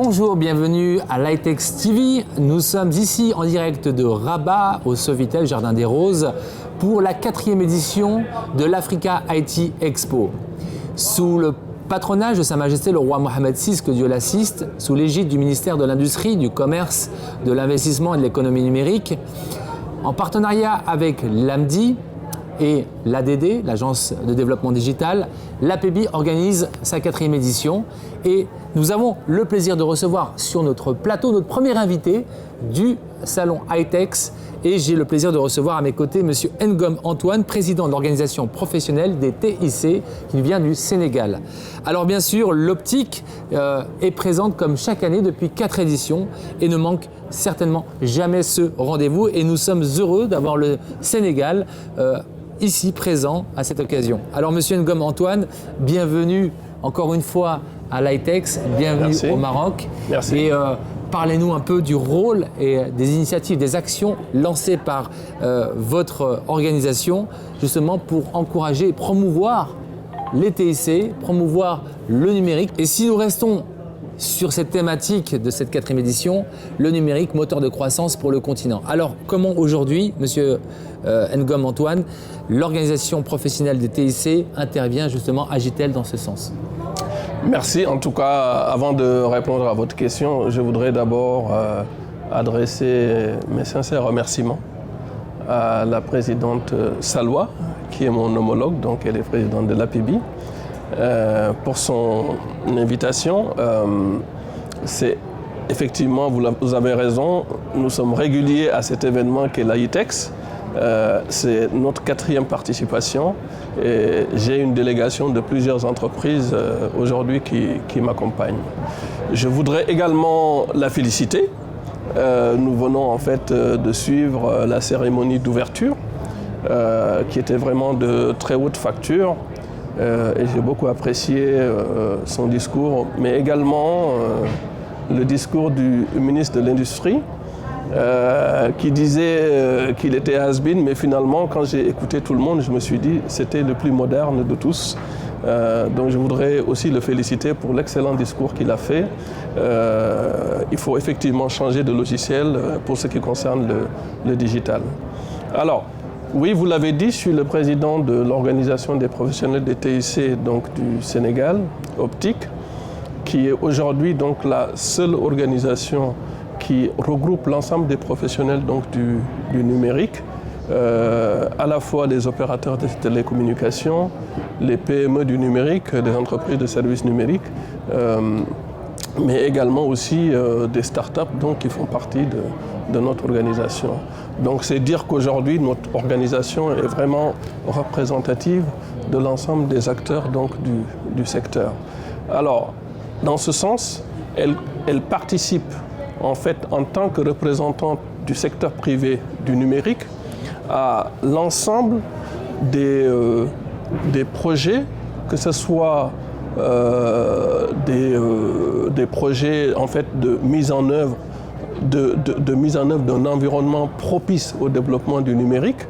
Bonjour, bienvenue à Litex TV. Nous sommes ici en direct de Rabat, au Sofitel, Jardin des Roses, pour la 4e édition de l'Africa IT Expo. Sous le patronage de Sa Majesté le roi Mohamed VI, que Dieu l'assiste, sous l'égide du ministère de l'Industrie, du Commerce, de l'Investissement et de l'Économie numérique, en partenariat avec l'AMDI et l'ADD, l'Agence de développement digital, l'APB organise sa 4e édition et nous avons le plaisir de recevoir sur notre plateau notre premier invité du salon Hightex et j'ai le plaisir de recevoir à mes côtés M. Ngom Antoine, président de l'organisation professionnelle des TIC qui vient du Sénégal. Alors bien sûr, l'optique est présente comme chaque année depuis 4 éditions et ne manque certainement jamais ce rendez-vous et nous sommes heureux d'avoir le Sénégal ici présent à cette occasion. Alors Monsieur Ngom Antoine, bienvenue encore une fois à Litex, bienvenue Merci. au Maroc. Merci. Et parlez-nous un peu du rôle et des initiatives, des actions lancées par votre organisation justement pour encourager et promouvoir les TIC, promouvoir le numérique. Et si nous restons sur cette thématique de cette 4e édition, le numérique, moteur de croissance pour le continent. Alors, comment aujourd'hui, Monsieur Ngom Antoine, l'organisation professionnelle des TIC intervient justement, agit-elle dans ce sens? Merci. En tout cas, avant de répondre à votre question, je voudrais d'abord adresser mes sincères remerciements à la présidente Salwa, qui est mon homologue, donc elle est présidente de l'APB. Pour son invitation. C'est effectivement, vous avez raison, nous sommes réguliers à cet événement qu'est l'Hightex. C'est notre 4e participation et j'ai une délégation de plusieurs entreprises aujourd'hui qui m'accompagnent. Je voudrais également la féliciter. Nous venons en fait de suivre la cérémonie d'ouverture qui était vraiment de très haute facture. Et j'ai beaucoup apprécié son discours, mais également le discours du ministre de l'Industrie qui disait qu'il était has-been, mais finalement, quand j'ai écouté tout le monde, je me suis dit que c'était le plus moderne de tous. Donc je voudrais aussi le féliciter pour l'excellent discours qu'il a fait. Il faut effectivement changer de logiciel pour ce qui concerne le digital. Alors, oui, vous l'avez dit, je suis le président de l'organisation des professionnels des TIC donc du Sénégal, Optique, qui est aujourd'hui donc la seule organisation qui regroupe l'ensemble des professionnels donc du numérique, à la fois les opérateurs de télécommunications, les PME du numérique, des entreprises de services numériques, mais également aussi des startups donc, qui font partie de notre organisation. Donc c'est dire qu'aujourd'hui notre organisation est vraiment représentative de l'ensemble des acteurs donc, du secteur. Alors dans ce sens, elle participe en fait en tant que représentante du secteur privé du numérique à l'ensemble des projets, que ce soit des projets en fait de mise en œuvre d'un environnement propice au développement du numérique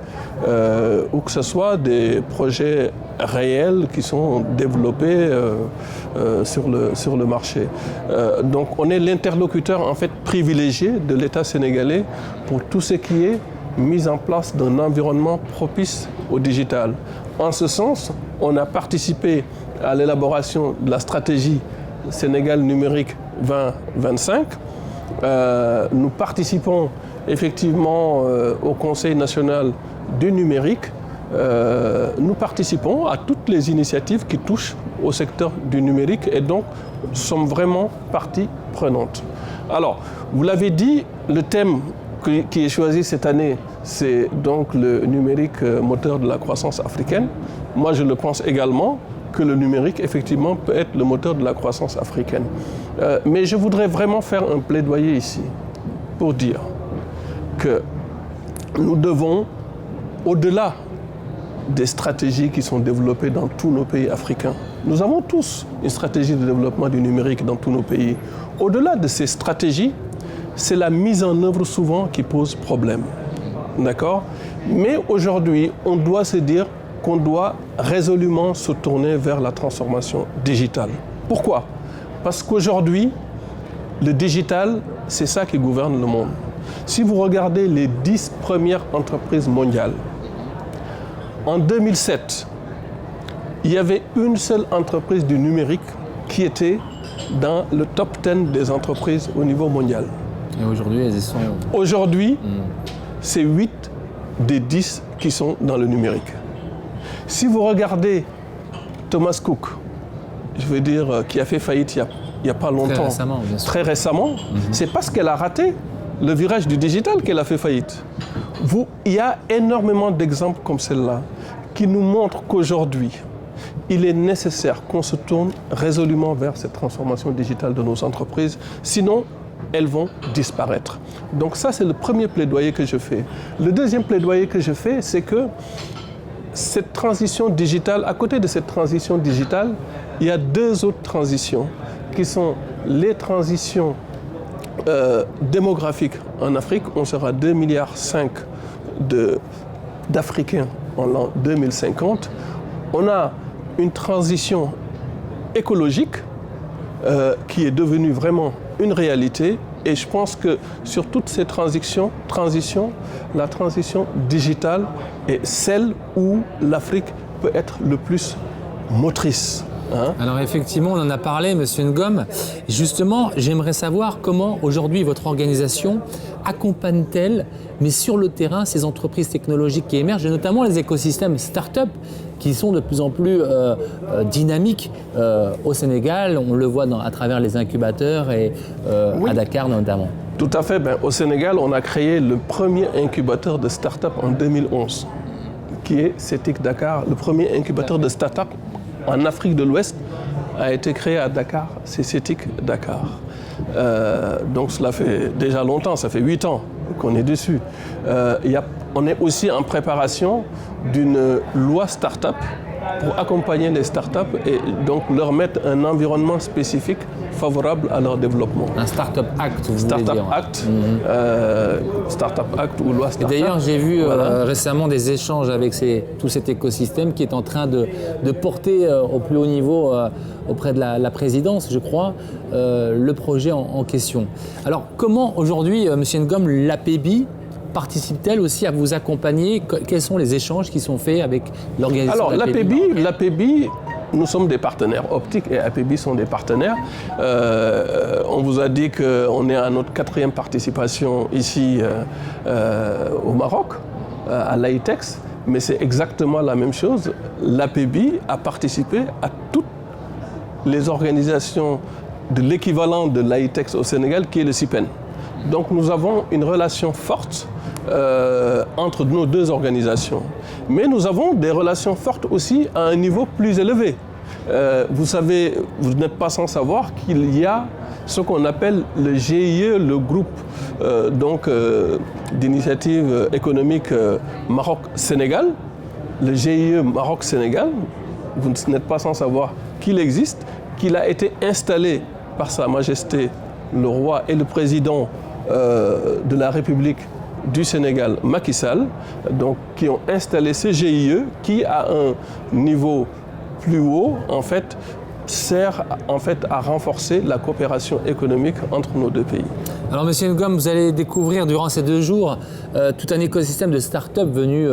ou que ce soit des projets réels qui sont développés sur le marché. Donc on est l'interlocuteur en fait privilégié de l'État sénégalais pour tout ce qui est mise en place d'un environnement propice au digital. En ce sens, on a participé à l'élaboration de la stratégie Sénégal numérique 2025. Nous participons effectivement au Conseil national du numérique. Nous participons à toutes les initiatives qui touchent au secteur du numérique et donc sommes vraiment partie prenante. Alors, vous l'avez dit, le thème qui est choisi cette année, c'est donc le numérique moteur de la croissance africaine. Moi, je le pense également que le numérique, effectivement, peut être le moteur de la croissance africaine. Mais je voudrais vraiment faire un plaidoyer ici pour dire que nous devons, au-delà des stratégies qui sont développées dans tous nos pays africains, nous avons tous une stratégie de développement du numérique dans tous nos pays. Au-delà de ces stratégies, c'est la mise en œuvre souvent qui pose problème. D'accord ? Mais aujourd'hui, on doit se dire qu'on doit résolument se tourner vers la transformation digitale. Pourquoi ? Parce qu'aujourd'hui, le digital, c'est ça qui gouverne le monde. Si vous regardez les 10 premières entreprises mondiales, en 2007, il y avait une seule entreprise du numérique qui était dans le top 10 des entreprises au niveau mondial. Et aujourd'hui, elles y sont... Aujourd'hui, c'est 8 des 10 qui sont dans le numérique. Si vous regardez Thomas Cook, je veux dire, qui a fait faillite il n'y a pas longtemps, très récemment, c'est parce qu'elle a raté le virage du digital qu'elle a fait faillite. Il y a énormément d'exemples comme celle-là qui nous montrent qu'aujourd'hui, il est nécessaire qu'on se tourne résolument vers cette transformation digitale de nos entreprises, sinon elles vont disparaître. Donc ça, c'est le premier plaidoyer que je fais. Le deuxième plaidoyer que je fais, c'est que cette transition digitale, à côté de cette transition digitale, il y a 2 autres transitions qui sont les transitions démographiques. En Afrique, on sera 2,5 milliards d'Africains en l'an 2050. On a une transition écologique qui est devenue vraiment une réalité. Et je pense que sur toutes ces transitions, la transition digitale est celle où l'Afrique peut être le plus motrice. Alors effectivement, on en a parlé, Monsieur Ngom. Justement, j'aimerais savoir comment aujourd'hui votre organisation accompagne-t-elle, mais sur le terrain, ces entreprises technologiques qui émergent, et notamment les écosystèmes start-up qui sont de plus en plus dynamiques au Sénégal. On le voit à travers les incubateurs et à Dakar notamment. Tout à fait. Au Sénégal, on a créé le premier incubateur de start-up en 2011, qui est CETIC Dakar. Le premier incubateur de start-up en Afrique de l'Ouest a été créé à Dakar, c'est CETIC Dakar. Donc cela fait déjà longtemps, ça fait 8 ans qu'on est dessus. On est aussi en préparation d'une loi start-up pour accompagner les start-up et donc leur mettre un environnement spécifique favorable à leur développement. Un Startup Act, vous Startup voulez dire. Act, Startup Act ou loi Startup. Et d'ailleurs, j'ai vu récemment des échanges avec tout cet écosystème qui est en train de porter au plus haut niveau auprès de la présidence, je crois, le projet en question. Alors, comment aujourd'hui, M. Ngom, l'APBI participe-t-elle aussi à vous accompagner? Quels sont les échanges qui sont faits avec l'organisation? Alors, l'APBI, nous sommes des partenaires. Optic et APBI sont des partenaires. On vous a dit qu'on est à notre 4e participation ici au Maroc, à l'AITEX, mais c'est exactement la même chose. L'APBI a participé à toutes les organisations de l'équivalent de l'AITEX au Sénégal, qui est le CIPEN. Donc nous avons une relation forte entre nos 2 organisations. Mais nous avons des relations fortes aussi à un niveau plus élevé. Vous savez, vous n'êtes pas sans savoir qu'il y a ce qu'on appelle le GIE, le groupe d'initiative économique Maroc-Sénégal. Le GIE Maroc-Sénégal, vous n'êtes pas sans savoir qu'il existe, qu'il a été installé par Sa Majesté le roi et le président de la République du Sénégal, Macky Sall, donc, qui ont installé ce GIE qui, à un niveau plus haut, en fait, sert à renforcer la coopération économique entre nos 2 pays. Alors, Monsieur Ngom, vous allez découvrir durant ces 2 jours tout un écosystème de start-up venus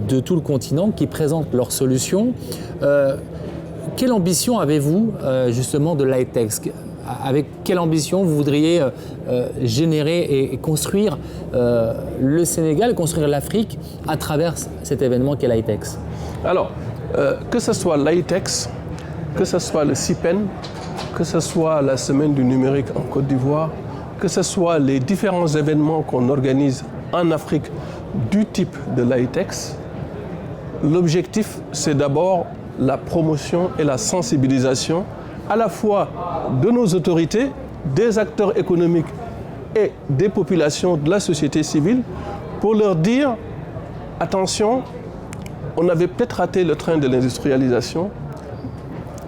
de tout le continent qui présentent leurs solutions. Quelle ambition avez-vous justement de l'AITEX? Avec quelle ambition vous voudriez générer et construire le Sénégal, construire l'Afrique à travers cet événement qu'est l'AITEX? Alors, que ce soit l'AITEX, que ce soit le CIPEN, que ce soit la Semaine du numérique en Côte d'Ivoire, que ce soit les différents événements qu'on organise en Afrique du type de l'AITEX, l'objectif, c'est d'abord la promotion et la sensibilisation à la fois de nos autorités, des acteurs économiques et des populations de la société civile pour leur dire « Attention, on avait peut-être raté le train de l'industrialisation,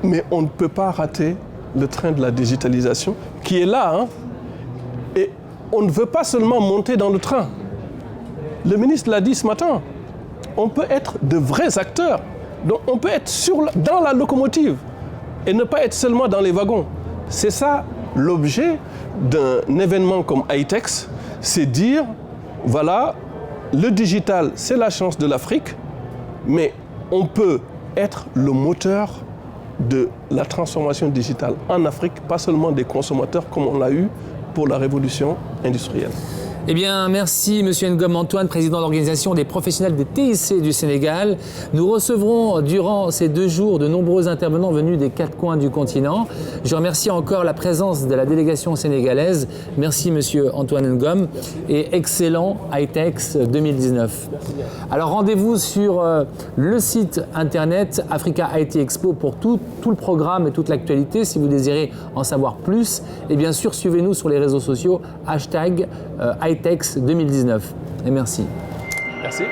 mais on ne peut pas rater le train de la digitalisation qui est là. Et on ne veut pas seulement monter dans le train. Le ministre l'a dit ce matin, on peut être de vrais acteurs. Donc on peut être dans la locomotive et ne pas être seulement dans les wagons. C'est ça l'objet d'un événement comme ITEX, c'est dire, voilà, le digital, c'est la chance de l'Afrique, mais on peut être le moteur de la transformation digitale en Afrique, pas seulement des consommateurs comme on l'a eu pour la révolution industrielle. Eh bien, merci Monsieur Ngom Antoine, président de l'Organisation des professionnels des TIC du Sénégal. Nous recevrons durant ces 2 jours de nombreux intervenants venus des 4 coins du continent. Je remercie encore la présence de la délégation sénégalaise. Merci Monsieur Antoine Ngom et excellent ITEX 2019. Alors rendez-vous sur le site internet Africa IT Expo pour tout le programme et toute l'actualité si vous désirez en savoir plus. Et bien sûr, suivez-nous sur les réseaux sociaux #ITEX 2019. Et merci. Merci.